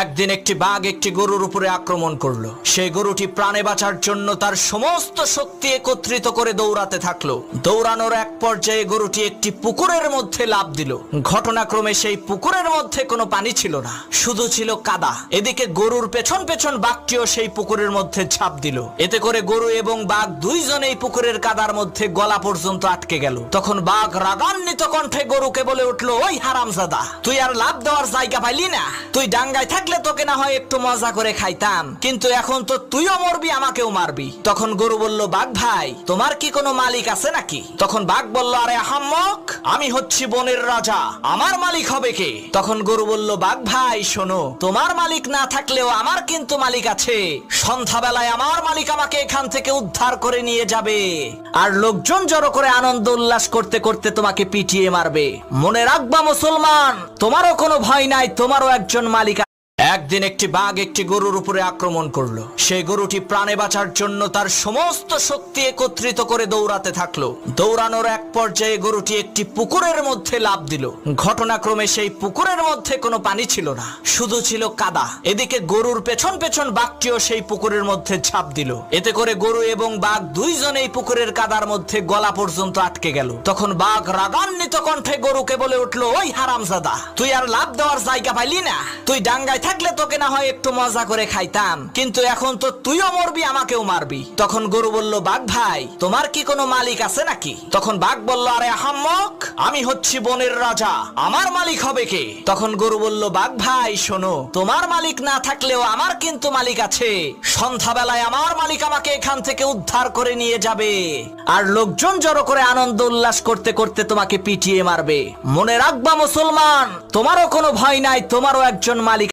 একদিন একটি বাঘ একটি গরুর উপরে আক্রমণ করলো। সেই গরুটি প্রাণে বাঁচার জন্য তার সমস্ত শক্তি একত্রিত করে দৌড়াতে থাকলো। দৌড়ানোর এক পর্যায়ে গরুটি একটি পুকুরের মধ্যে লাফ দিল। ঘটনাক্রমে সেই পুকুরের মধ্যে কোনো পানি ছিল না, শুধু ছিল কাদা। এদিকে গরুর পেছন পেছন বাঘটিও সেই পুকুরের মধ্যে ঝাঁপ দিল। এতে করে গরু এবং বাঘ দুইজনেই পুকুরের কাদার মধ্যে গলা পর্যন্ত আটকে গেল। তখন বাঘ রাগান্বিত কণ্ঠে গরুকে বলে উঠলো, ওই হারামজাদা, তুই আর লাফ দেওয়ার জায়গা পাইলি না? তুই ডাঙ্গায় থাকলে তোকে না হয় একটু মজা করে খাইতাম, কিন্তু এখন তো তুইও মরবি, আমাকেও মারবি। তখন গরু বলল, বাঘ ভাই, তোমার কি কোনো মালিক আছে নাকি? তখন বাঘ বলল, আরে আহাম্মক, আমি হচ্ছি বনের রাজা, আমার মালিক হবে কে? তখন গরু বলল, বাঘ ভাই শোনো, তোমার মালিক না থাকলেও আমার কিন্তু মালিক আছে। সন্ধ্যাবেলায় আমার মালিক আমাকে এখান থেকে উদ্ধার করে নিয়ে যাবে, আর লোকজন জড়ো করে আনন্দ উল্লাস করতে করতে তোমাকে পিটিয়ে মারবে। মনে রাখবা মুসলমান, তোমারও কোনো ভয় নাই, তোমারও একজন মালিক। একদিন একটি বাঘ একটি গরুর উপরে আক্রমণ করলো। সেই গরুটি প্রাণে বাঁচার জন্য তার সমস্ত শক্তি একত্রিত করে দৌড়াতে থাকলো। দৌড়ানোর এক পর্যায়ে গরুটি একটি পুকুরের মধ্যে লাফ দিল। ঘটনাক্রমে সেই পুকুরের মধ্যে কোনো পানি ছিল না, শুধু ছিল কাদা। এদিকে গরুর পেছন পেছন বাঘটিও সেই পুকুরের মধ্যে ঝাঁপ দিল। এতে করে গরু এবং বাঘ দুইজনেই পুকুরের কাদার মধ্যে গলা পর্যন্ত আটকে গেল। তখন বাঘ রাগান্বিত কণ্ঠে গরুকে বলে উঠলো, ওই হারামজাদা, তুই আর লাফ দেওয়ার জায়গা পাইলি না? তুই ডাঙ্গায় থাকলে তোকে না হয় একটু মজা করে খাইতাম, কিন্তু এখন তো তুইও মরবি, আমাকেও মারবি। তখন গরু বলল, বাঘ ভাই, তোমার কি কোনো মালিক আছে নাকি? তখন বাঘ বলল, আরে আহাম্মক, আমি হচ্ছি বনের রাজা, আমার মালিক হবে কে? তখন গরু বলল, বাঘ ভাই শোনো, তোমার মালিক না থাকলেও আমার কিন্তু মালিক আছে। সন্ধ্যাবেলায় আমার মালিক আমাকে এখান থেকে উদ্ধার করে নিয়ে যাবে, আর লোকজন জড়ো করে আনন্দ উল্লাস করতে করতে তোমাকে পিটিয়ে মারবে। মনে রাখবা মুসলমান, তোমারও কোনো ভয় নাই, তোমারও একজন মালিক।